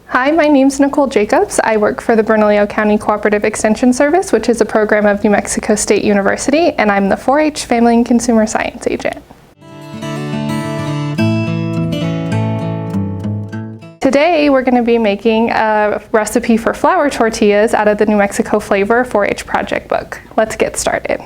Hi, my name's Nicole Jacobs. I work for the Bernalillo County Cooperative Extension Service, which is a program of New Mexico State University, and I'm the 4-H Family and Consumer Science Agent. Today we're going to be making a recipe for flour tortillas out of the New Mexico Flavor 4-H project book. Let's get started.